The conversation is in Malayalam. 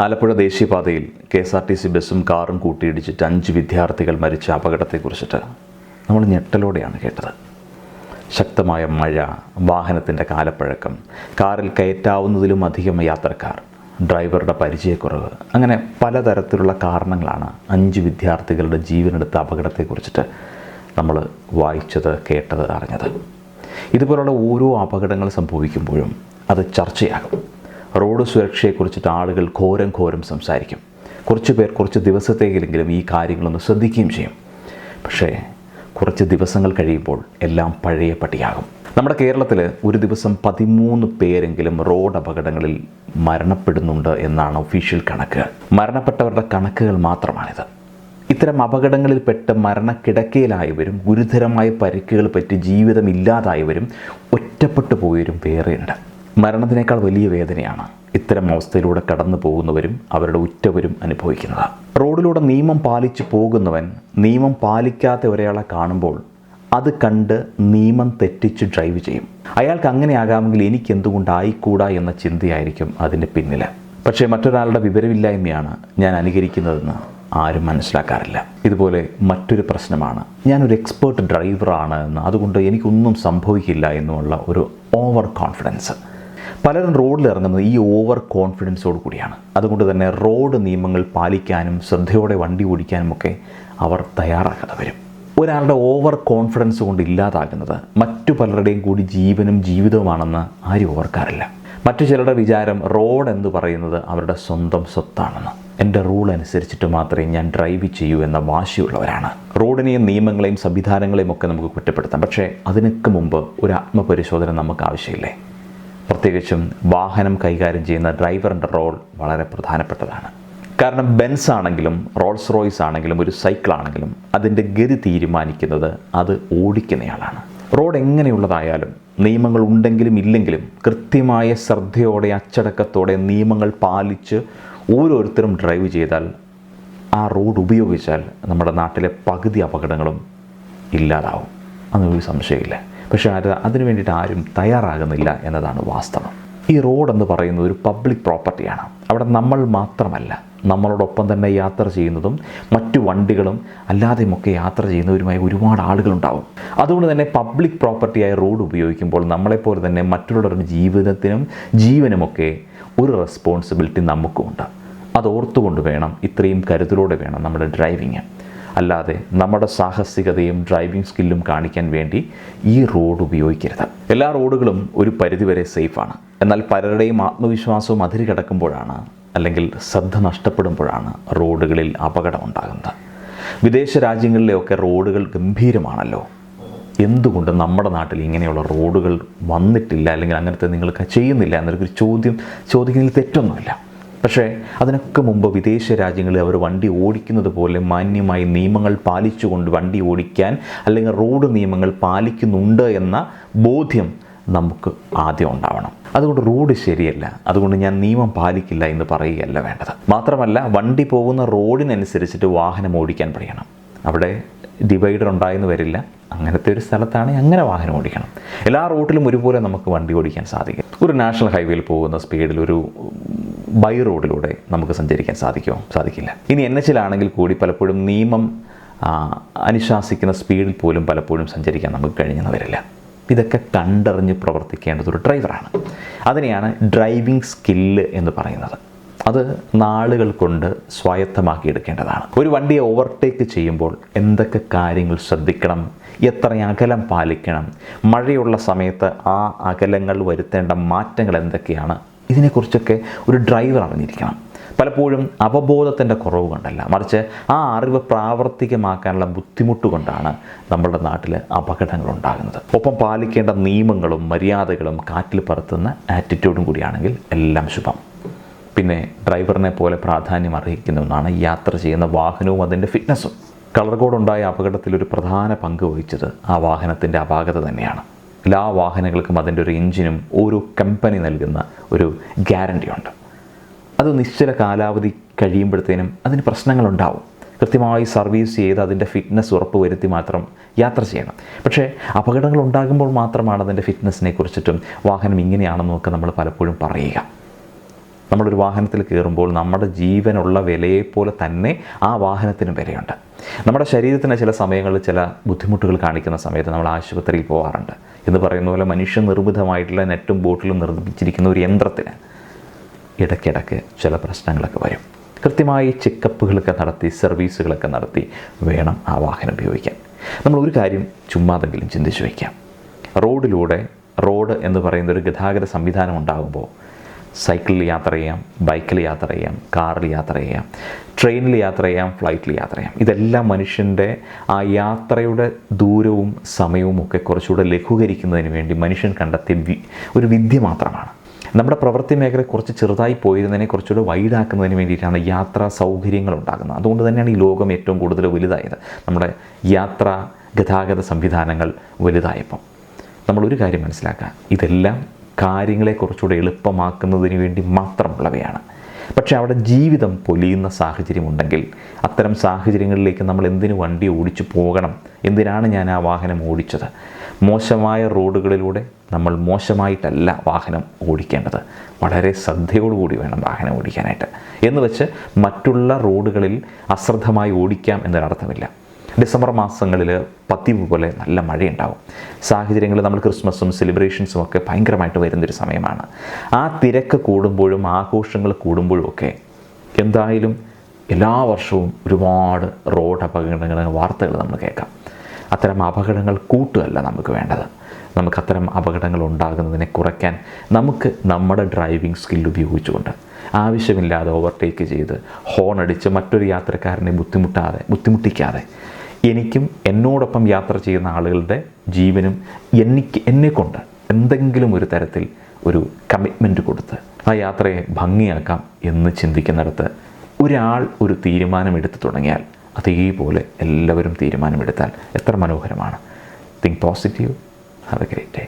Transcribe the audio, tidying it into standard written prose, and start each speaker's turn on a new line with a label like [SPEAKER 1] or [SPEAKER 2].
[SPEAKER 1] ആലപ്പുഴ ദേശീയപാതയിൽ KSRTC ബസ്സും കാറും കൂട്ടിയിടിച്ചിട്ട് 5 വിദ്യാർത്ഥികൾ മരിച്ച അപകടത്തെക്കുറിച്ചിട്ട് നമ്മൾ ഞെട്ടലോടെയാണ് കേട്ടത്. ശക്തമായ മഴ, വാഹനത്തിൻ്റെ കാലപ്പഴക്കം, കാറിൽ കയറ്റാവുന്നതിലും അധികം യാത്രക്കാർ, ഡ്രൈവറുടെ പരിചയക്കുറവ്, അങ്ങനെ പലതരത്തിലുള്ള കാരണങ്ങളാണ് 5 വിദ്യാർത്ഥികളുടെ ജീവനെടുത്ത അപകടത്തെക്കുറിച്ചിട്ട് നമ്മൾ വായിച്ചത്, കേട്ടത്, അറിഞ്ഞത്. ഇതുപോലുള്ള ഓരോ അപകടങ്ങൾ സംഭവിക്കുമ്പോഴും അത് ചർച്ചയാകും. റോഡ് സുരക്ഷയെക്കുറിച്ചിട്ട് ആളുകൾ ഘോരം സംസാരിക്കും. കുറച്ച് പേർ കുറച്ച് ദിവസത്തേക്കെങ്കിലും ഈ കാര്യങ്ങളൊന്ന് ശ്രദ്ധിക്കുകയും ചെയ്യും. പക്ഷേ കുറച്ച് ദിവസങ്ങൾ കഴിയുമ്പോൾ എല്ലാം പഴയ പട്ടിയാകും. നമ്മുടെ കേരളത്തിൽ ഒരു ദിവസം 13 പേരെങ്കിലും റോഡ് അപകടങ്ങളിൽ മരണപ്പെടുന്നുണ്ട് എന്നാണ് ഒഫീഷ്യൽ കണക്ക്. മരണപ്പെട്ടവരുടെ കണക്കുകൾ മാത്രമാണിത്. ഇത്തരം അപകടങ്ങളിൽപ്പെട്ട് മരണക്കിടക്കയിലായവരും ഗുരുതരമായ പരിക്കുകൾ പറ്റി ജീവിതമില്ലാതായവരും ഒറ്റപ്പെട്ടു പോയവരും വേറെയുണ്ട്. മരണത്തിനേക്കാൾ വലിയ വേദനയാണ് ഇത്തരം അവസ്ഥയിലൂടെ കടന്നു പോകുന്നവരും അവരുടെ ഉറ്റവരും അനുഭവിക്കുന്നത്. റോഡിലൂടെ നിയമം പാലിച്ചു പോകുന്നവൻ നിയമം പാലിക്കാത്ത ഒരാളെ കാണുമ്പോൾ അത് കണ്ട് നിയമം തെറ്റിച്ച് ഡ്രൈവ് ചെയ്യും. അയാൾക്ക് അങ്ങനെയാകാമെങ്കിൽ എനിക്കെന്തുകൊണ്ടായിക്കൂടാ എന്ന ചിന്തയായിരിക്കും അതിൻ്റെ പിന്നിൽ. പക്ഷേ മറ്റൊരാളുടെ വിവരമില്ലായ്മയാണ് ഞാൻ അനുകരിക്കുന്നതെന്ന് ആരും മനസ്സിലാക്കാറില്ല. ഇതുപോലെ മറ്റൊരു പ്രശ്നമാണ് ഞാനൊരു എക്സ്പേർട്ട് ഡ്രൈവറാണ് എന്ന്, അതുകൊണ്ട് എനിക്കൊന്നും സംഭവിക്കില്ല എന്നുമുള്ള ഒരു ഓവർ കോൺഫിഡൻസ്. പലരും റോഡിൽ ഇറങ്ങുന്നത് ഈ ഓവർ കോൺഫിഡൻസോട് കൂടിയാണ്. അതുകൊണ്ട് തന്നെ റോഡ് നിയമങ്ങൾ പാലിക്കാനും ശ്രദ്ധയോടെ വണ്ടി ഓടിക്കാനുമൊക്കെ അവർ തയ്യാറാക്കാതെ വരും. ഒരാളുടെ ഓവർ കോൺഫിഡൻസ് കൊണ്ട് ഇല്ലാതാകുന്നത് മറ്റു പലരുടെയും കൂടി ജീവനും ജീവിതവുമാണെന്ന് ആരും ഓർക്കാറില്ല. മറ്റു ചിലരുടെ വിചാരം റോഡ് എന്ന് പറയുന്നത് അവരുടെ സ്വന്തം സ്വത്താണെന്ന്. എൻ്റെ റൂൾ അനുസരിച്ചിട്ട് മാത്രമേ ഞാൻ ഡ്രൈവ് ചെയ്യൂ എന്ന വാശിയുള്ളവരാണ്. റോഡിനെയും നിയമങ്ങളെയും സംവിധാനങ്ങളെയും ഒക്കെ നമുക്ക് കുറ്റപ്പെടുത്താം. പക്ഷേ അതിനൊക്കെ മുമ്പ് ഒരു ആത്മപരിശോധന നമുക്ക് ആവശ്യമില്ലേ? പ്രത്യേകിച്ചും വാഹനം കൈകാര്യം ചെയ്യുന്ന ഡ്രൈവറിൻ്റെ റോൾ വളരെ പ്രധാനപ്പെട്ടതാണ്. കാരണം ബെൻസ് ആണെങ്കിലും റോൾസ് റോയ്സ് ആണെങ്കിലും ഒരു സൈക്കിൾ ആണെങ്കിലും അതിൻ്റെ ഗതി തീരുമാനിക്കുന്നത് അത് ഓടിക്കുന്നയാളാണ്. റോഡ് എങ്ങനെയുള്ളതായാലും നിയമങ്ങൾ ഉണ്ടെങ്കിലും ഇല്ലെങ്കിലും കൃത്യമായ ശ്രദ്ധയോടെ അച്ചടക്കത്തോടെ നിയമങ്ങൾ പാലിച്ച് ഓരോരുത്തരും ഡ്രൈവ് ചെയ്താൽ, ആ റോഡ് ഉപയോഗിച്ചാൽ നമ്മുടെ നാട്ടിലെ പകുതി അപകടങ്ങളും ഇല്ലാതാവും. അതൊരു സംശയമില്ല. പക്ഷേ അതിനു വേണ്ടിയിട്ട് ആരും തയ്യാറാകുന്നില്ല എന്നതാണ് വാസ്തവം. ഈ റോഡ് എന്ന് പറയുന്നത് ഒരു പബ്ലിക് പ്രോപ്പർട്ടിയാണ്. അവിടെ നമ്മൾ മാത്രമല്ല, നമ്മളോടൊപ്പം തന്നെ യാത്ര ചെയ്യുന്നതും മറ്റു വണ്ടികളും അല്ലാതെയുമൊക്കെ യാത്ര ചെയ്യുന്നവരുമായ ഒരുപാട് ആളുകളുണ്ടാവും. അതുകൊണ്ട് തന്നെ പബ്ലിക് പ്രോപ്പർട്ടിയായ റോഡ് ഉപയോഗിക്കുമ്പോൾ നമ്മളെപ്പോലെ തന്നെ മറ്റുള്ളവരുടെ ജീവിതത്തിനും ജീവനുമൊക്കെ ഒരു റെസ്പോൺസിബിലിറ്റി നമുക്കുമുണ്ട്. അതോർത്തുകൊണ്ട് വേണം, ഇത്രയും കരുതലോടെ വേണം നമ്മുടെ ഡ്രൈവിങ്. അല്ലാതെ നമ്മുടെ സാഹസികതയും ഡ്രൈവിംഗ് സ്കില്ലും കാണിക്കാൻ വേണ്ടി ഈ റോഡ് ഉപയോഗിക്കരുത്. എല്ലാ റോഡുകളും ഒരു പരിധിവരെ സേഫാണ്. എന്നാൽ പലരുടെയും ആത്മവിശ്വാസവും അതിര് കിടക്കുമ്പോഴാണ്, അല്ലെങ്കിൽ ശ്രദ്ധ നഷ്ടപ്പെടുമ്പോഴാണ് റോഡുകളിൽ അപകടം ഉണ്ടാകുന്നത്. വിദേശ രാജ്യങ്ങളിലെയൊക്കെ റോഡുകൾ ഗംഭീരമാണല്ലോ. എന്തുകൊണ്ട് നമ്മുടെ നാട്ടിൽ ഇങ്ങനെയുള്ള റോഡുകൾ വന്നിട്ടില്ല, അല്ലെങ്കിൽ അങ്ങനത്തെ നിങ്ങൾ ചെയ്യുന്നില്ല എന്നൊരു ചോദിക്കുന്നതിൽ തെറ്റൊന്നുമില്ല. പക്ഷേ അതിനൊക്കെ മുമ്പ് വിദേശ രാജ്യങ്ങളിൽ അവർ വണ്ടി ഓടിക്കുന്നത് പോലെ മാന്യമായി നിയമങ്ങൾ പാലിച്ചുകൊണ്ട് വണ്ടി ഓടിക്കാൻ, അല്ലെങ്കിൽ റോഡ് നിയമങ്ങൾ പാലിക്കുന്നുണ്ട് എന്ന ബോധ്യം നമുക്ക് ആദ്യം ഉണ്ടാവണം. അതുകൊണ്ട് റോഡ് ശരിയല്ല, അതുകൊണ്ട് ഞാൻ നിയമം പാലിക്കില്ല എന്ന് പറയുകയല്ല വേണ്ടത്. മാത്രമല്ല, വണ്ടി പോകുന്ന റോഡിനനുസരിച്ചിട്ട് വാഹനം ഓടിക്കാൻ പഠിക്കണം. അവിടെ ഡിവൈഡർ ഉണ്ടായെന്ന് വരില്ല. അങ്ങനത്തെ ഒരു സ്ഥലത്താണെങ്കിൽ അങ്ങനെ വാഹനം ഓടിക്കണം. എല്ലാ റോഡിലും ഒരുപോലെ നമുക്ക് വണ്ടി ഓടിക്കാൻ സാധിക്കും. ഒരു നാഷണൽ ഹൈവേയിൽ പോകുന്ന സ്പീഡിൽ ഒരു ബൈ റോഡിലൂടെ നമുക്ക് സഞ്ചരിക്കാൻ സാധിക്കുമോ? സാധിക്കില്ല. ഇനി NH-ലാണെങ്കിൽ കൂടി പലപ്പോഴും നിയമം അനുശാസിക്കുന്ന സ്പീഡിൽ പോലും പലപ്പോഴും സഞ്ചരിക്കാൻ നമുക്ക് കഴിഞ്ഞെന്ന് വരില്ല. ഇതൊക്കെ കണ്ടറിഞ്ഞ് പ്രവർത്തിക്കേണ്ടത് ഒരു ഡ്രൈവറാണ്. അതിനെയാണ് ഡ്രൈവിംഗ് സ്കില്ല് എന്ന് പറയുന്നത്. അത് നാളുകൾ കൊണ്ട് സ്വായത്തമാക്കിയെടുക്കേണ്ടതാണ്. ഒരു വണ്ടിയെ ഓവർടേക്ക് ചെയ്യുമ്പോൾ എന്തൊക്കെ കാര്യങ്ങൾ ശ്രദ്ധിക്കണം, എത്ര അകലം പാലിക്കണം, മഴയുള്ള സമയത്ത് ആ അകലങ്ങൾ വരുത്തേണ്ട മാറ്റങ്ങൾ എന്തൊക്കെയാണ്, ഇതിനെക്കുറിച്ചൊക്കെ ഒരു ഡ്രൈവർ അറിഞ്ഞിരിക്കണം. പലപ്പോഴും അവബോധത്തിൻ്റെ കുറവ് കൊണ്ടല്ല, മറിച്ച് ആ അറിവ് പ്രാവർത്തികമാക്കാനുള്ള ബുദ്ധിമുട്ട് കൊണ്ടാണ് നമ്മുടെ നാട്ടിൽ അപകടങ്ങൾ ഉണ്ടാകുന്നത്. ഒപ്പം പാലിക്കേണ്ട നിയമങ്ങളും മര്യാദകളും കാറ്റിൽ പറത്തുന്ന ആറ്റിറ്റ്യൂഡും കൂടിയാണെങ്കിൽ എല്ലാം ശുഭം. പിന്നെ ഡ്രൈവറിനെ പോലെ പ്രാധാന്യം അർഹിക്കുന്ന ഒന്നാണ് യാത്ര ചെയ്യുന്ന വാഹനവും അതിൻ്റെ ഫിറ്റ്നസ്സും. കളർ കോഡുണ്ടായ അപകടത്തിലൊരു പ്രധാന പങ്ക് വഹിച്ചത് ആ വാഹനത്തിൻ്റെ അപാകത തന്നെയാണ്. എല്ലാ വാഹനങ്ങൾക്കും അതിൻ്റെ ഒരു എഞ്ചിനും ഓരോ കമ്പനി നൽകുന്ന ഒരു ഗ്യാരണ്ടിയുണ്ട്. അത് നിശ്ചല കാലാവധി കഴിയുമ്പോഴത്തേനും അതിന് പ്രശ്നങ്ങളുണ്ടാവും. കൃത്യമായി സർവീസ് ചെയ്ത് അതിൻ്റെ ഫിറ്റ്നസ് ഉറപ്പുവരുത്തി മാത്രം യാത്ര ചെയ്യണം. പക്ഷേ അപകടങ്ങൾ ഉണ്ടാകുമ്പോൾ മാത്രമാണ് അതിൻ്റെ ഫിറ്റ്നസ്സിനെ കുറിച്ചിട്ടും വാഹനം ഇങ്ങനെയാണെന്നൊക്കെ നമ്മൾ പലപ്പോഴും പറയുക. നമ്മളൊരു വാഹനത്തിൽ കയറുമ്പോൾ നമ്മുടെ ജീവനുള്ള വിലയെപ്പോലെ തന്നെ ആ വാഹനത്തിനും വിലയുണ്ട്. നമ്മുടെ ശരീരത്തിന് ചില സമയങ്ങളിൽ ചില ബുദ്ധിമുട്ടുകൾ കാണിക്കുന്ന സമയത്ത് നമ്മൾ ആശുപത്രിയിൽ പോകാറുണ്ട്. എന്ന് പറയുന്ന പോലെ മനുഷ്യ നിർമ്മിതമായിട്ടുള്ള നെറ്റും ബോട്ടിലും നിർമ്മിച്ചിരിക്കുന്ന ഒരു യന്ത്രത്തിന് ഇടയ്ക്കിടയ്ക്ക് ചില പ്രശ്നങ്ങളൊക്കെ വരും. കൃത്യമായി ചെക്കപ്പുകളൊക്കെ നടത്തി സർവീസുകളൊക്കെ നടത്തി വേണം ആ വാഹനം ഉപയോഗിക്കാൻ. നമ്മളൊരു കാര്യം ചുമ്മാതെങ്കിലും ചിന്തിച്ച് വയ്ക്കാം. റോഡ് എന്ന് പറയുന്ന ഒരു ഗതാഗത സംവിധാനം ഉണ്ടാകുമ്പോൾ സൈക്കിളിൽ യാത്ര ചെയ്യാം, ബൈക്കിൽ യാത്ര ചെയ്യാം, കാറിൽ യാത്ര ചെയ്യാം, ട്രെയിനിൽ യാത്ര ചെയ്യാം, ഫ്ലൈറ്റിൽ യാത്ര ചെയ്യാം. ഇതെല്ലാം മനുഷ്യൻ്റെ ആ യാത്രയുടെ ദൂരവും സമയവും ഒക്കെ കുറച്ചുകൂടെ ലഘൂകരിക്കുന്നതിന് വേണ്ടി മനുഷ്യൻ കണ്ടെത്തിയ ഒരു വിദ്യ മാത്രമാണ്. നമ്മുടെ പ്രവൃത്തി മേഖല കുറച്ച് ചെറുതായി പോയിരുന്നതിനെ കുറച്ചുകൂടെ വൈഡാക്കുന്നതിന് വേണ്ടിയിട്ടാണ് യാത്രാ സൗകര്യങ്ങൾ ഉണ്ടാകുന്നത്. അതുകൊണ്ട് തന്നെയാണ് ഈ ലോകം ഏറ്റവും കൂടുതൽ വലുതായത്. നമ്മുടെ ഗതാഗത സംവിധാനങ്ങൾ വലുതായപ്പം നമ്മളൊരു കാര്യം മനസ്സിലാക്കുക, ഇതെല്ലാം കാര്യങ്ങളെ കുറച്ചുകൂടെ എളുപ്പമാക്കുന്നതിന് വേണ്ടി മാത്രമുള്ളവയാണ്. പക്ഷേ അവിടെ ജീവിതം പൊലിയുന്ന സാഹചര്യമുണ്ടെങ്കിൽ അത്തരം സാഹചര്യങ്ങളിലേക്ക് നമ്മൾ എന്തിനു വണ്ടി ഓടിച്ചു പോകണം? എന്തിനാണ് ഞാൻ ആ വാഹനം ഓടിച്ചത്? മോശമായ റോഡുകളിലൂടെ നമ്മൾ മോശമായിട്ടല്ല വാഹനം ഓടിക്കേണ്ടത്. വളരെ ശ്രദ്ധയോടുകൂടി വേണം വാഹനം ഓടിക്കാനായിട്ട്. എന്ന് വെച്ച് മറ്റുള്ള റോഡുകളിൽ അശ്രദ്ധമായി ഓടിക്കാം എന്നൊരർത്ഥമില്ല. ഡിസംബർ മാസങ്ങളിൽ പതിവ് പോലെ നല്ല മഴയുണ്ടാവും. സാഹചര്യങ്ങളിൽ നമ്മൾ ക്രിസ്മസും സെലിബ്രേഷൻസും ഒക്കെ ഭയങ്കരമായിട്ട് വരുന്നൊരു സമയമാണ്. ആ തിരക്ക് കൂടുമ്പോഴും ആഘോഷങ്ങൾ കൂടുമ്പോഴും ഒക്കെ എന്തായാലും എല്ലാ വർഷവും ഒരുപാട് റോഡ് അപകടങ്ങൾ വാർത്തകൾ നമ്മൾ കേൾക്കാം. അത്തരം അപകടങ്ങൾ കൂട്ടുകയല്ല നമുക്ക് വേണ്ടത്. നമുക്ക് അത്തരം അപകടങ്ങൾ ഉണ്ടാകുന്നതിനെ കുറയ്ക്കാൻ നമുക്ക് നമ്മുടെ ഡ്രൈവിംഗ് സ്കിൽ ഉപയോഗിച്ചുകൊണ്ട് ആവശ്യമില്ലാതെ ഓവർടേക്ക് ചെയ്ത് ഹോൺ അടിച്ച് മറ്റൊരു യാത്രക്കാരനെ ബുദ്ധിമുട്ടിക്കാതെ എനിക്കും എന്നോടൊപ്പം യാത്ര ചെയ്യുന്ന ആളുകളുടെ ജീവനും എന്നെക്കൊണ്ട് എന്തെങ്കിലും ഒരു തരത്തിൽ ഒരു കമ്മിറ്റ്മെൻറ്റ് കൊടുത്ത് ആ യാത്രയെ ഭംഗിയാക്കാം എന്ന് ചിന്തിക്കുന്നിടത്ത് ഒരാൾ ഒരു തീരുമാനമെടുത്ത് തുടങ്ങിയാൽ അതേപോലെ എല്ലാവരും തീരുമാനമെടുത്താൽ എത്ര മനോഹരമാണ്. Think positive. Have A great day.